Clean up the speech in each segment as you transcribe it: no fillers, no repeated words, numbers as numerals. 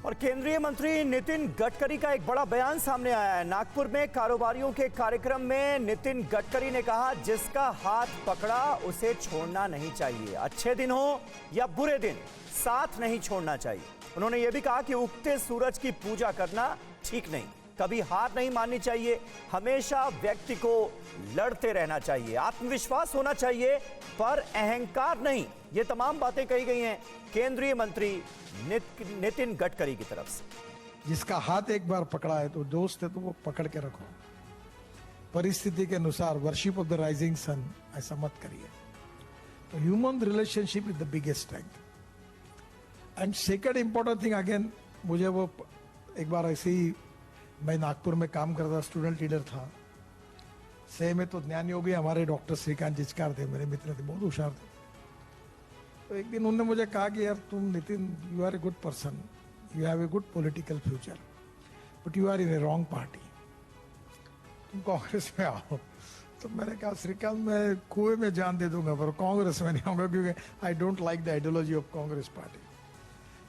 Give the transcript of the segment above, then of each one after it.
और केंद्रीय मंत्री नितिन गडकरी का एक बड़ा बयान सामने आया है। नागपुर में कारोबारियों के कार्यक्रम में नितिन गडकरी ने कहा, जिसका हाथ पकड़ा उसे छोड़ना नहीं चाहिए। अच्छे दिन हो या बुरे दिन, साथ नहीं छोड़ना चाहिए। उन्होंने यह भी कहा कि उगते सूरज की पूजा करना ठीक नहीं, कभी हार नहीं माननी चाहिए, हमेशा व्यक्ति को लड़ते रहना चाहिए, आत्मविश्वास होना चाहिए पर अहंकार नहीं। ये तमाम बातें कही गई हैं केंद्रीय मंत्री नितिन गडकरी की तरफ से। जिसका हाथ एक बार पकड़ा है तो दोस्त है तो वो पकड़ के रखो, परिस्थिति के अनुसार worship of the rising sun ऐसा मत करिए। तो human relationship is the biggest strength. And second important thing again, मुझे वो एक बार ऐसे ही, मैं नागपुर में काम करता, स्टूडेंट लीडर था, से में तो ज्ञान योगी हमारे डॉक्टर श्रीकांत जिचकार थे, मेरे मित्र थे, बहुत होशियार थे। तो एक दिन उन्होंने मुझे कहा कि यार तुम Nitin, you are a good person, you have a good political future, but you are in a wrong party, तुम कांग्रेस में आओ। तो मैंने कहा श्रीकांत, मैं कुएं में जान दे दूंगा पर कांग्रेस में नहीं आऊंगा, क्योंकि I don't like the ideology of Congress party.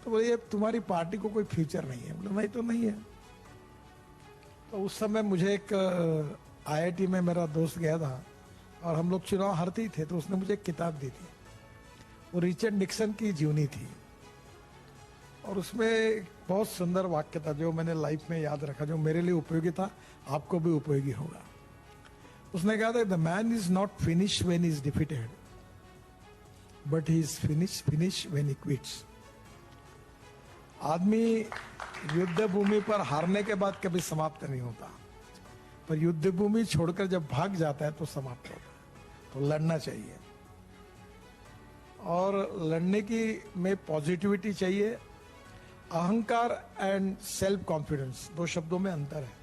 तो बोले ये तुम्हारी पार्टी को कोई फ्यूचर नहीं है। बोले नहीं तो नहीं है। तो उस समय मुझे एक IIT में मेरा दोस्त गया था और हम लोग चुनाव हारते ही थे, तो उसने मुझे एक किताब दी थी, वो रिचर्ड निक्सन की जीवनी थी, और उसमें एक बहुत सुंदर वाक्य था जो मैंने लाइफ में याद रखा, जो मेरे लिए उपयोगी था, आपको भी उपयोगी होगा। उसने कहा था, the man is not finish when is defeated, but he is finish when he quits. आदमी युद्ध भूमि पर हारने के बाद कभी समाप्त नहीं होता, पर युद्ध भूमि छोड़कर जब भाग जाता है तो समाप्त होता है। तो लड़ना चाहिए, और लड़ने की में पॉजिटिविटी चाहिए। अहंकार एंड सेल्फ कॉन्फिडेंस, दो शब्दों में अंतर है।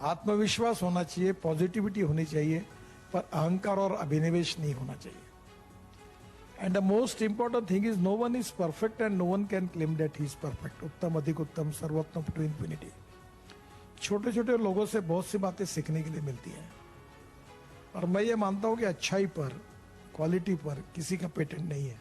आत्मविश्वास होना चाहिए, पॉजिटिविटी होनी चाहिए, पर अहंकार और अभिनिवेश नहीं होना चाहिए। And the most important thing is, no one is perfect and no one can claim that he is perfect. उत्तम अधिक उत्तम, सर्वोत्तम टू इन्फिनिटी। छोटे छोटे लोगों से बहुत सी बातें सीखने के लिए मिलती हैं, और मैं ये मानता हूं कि अच्छाई पर, क्वालिटी पर किसी का पेटेंट नहीं है।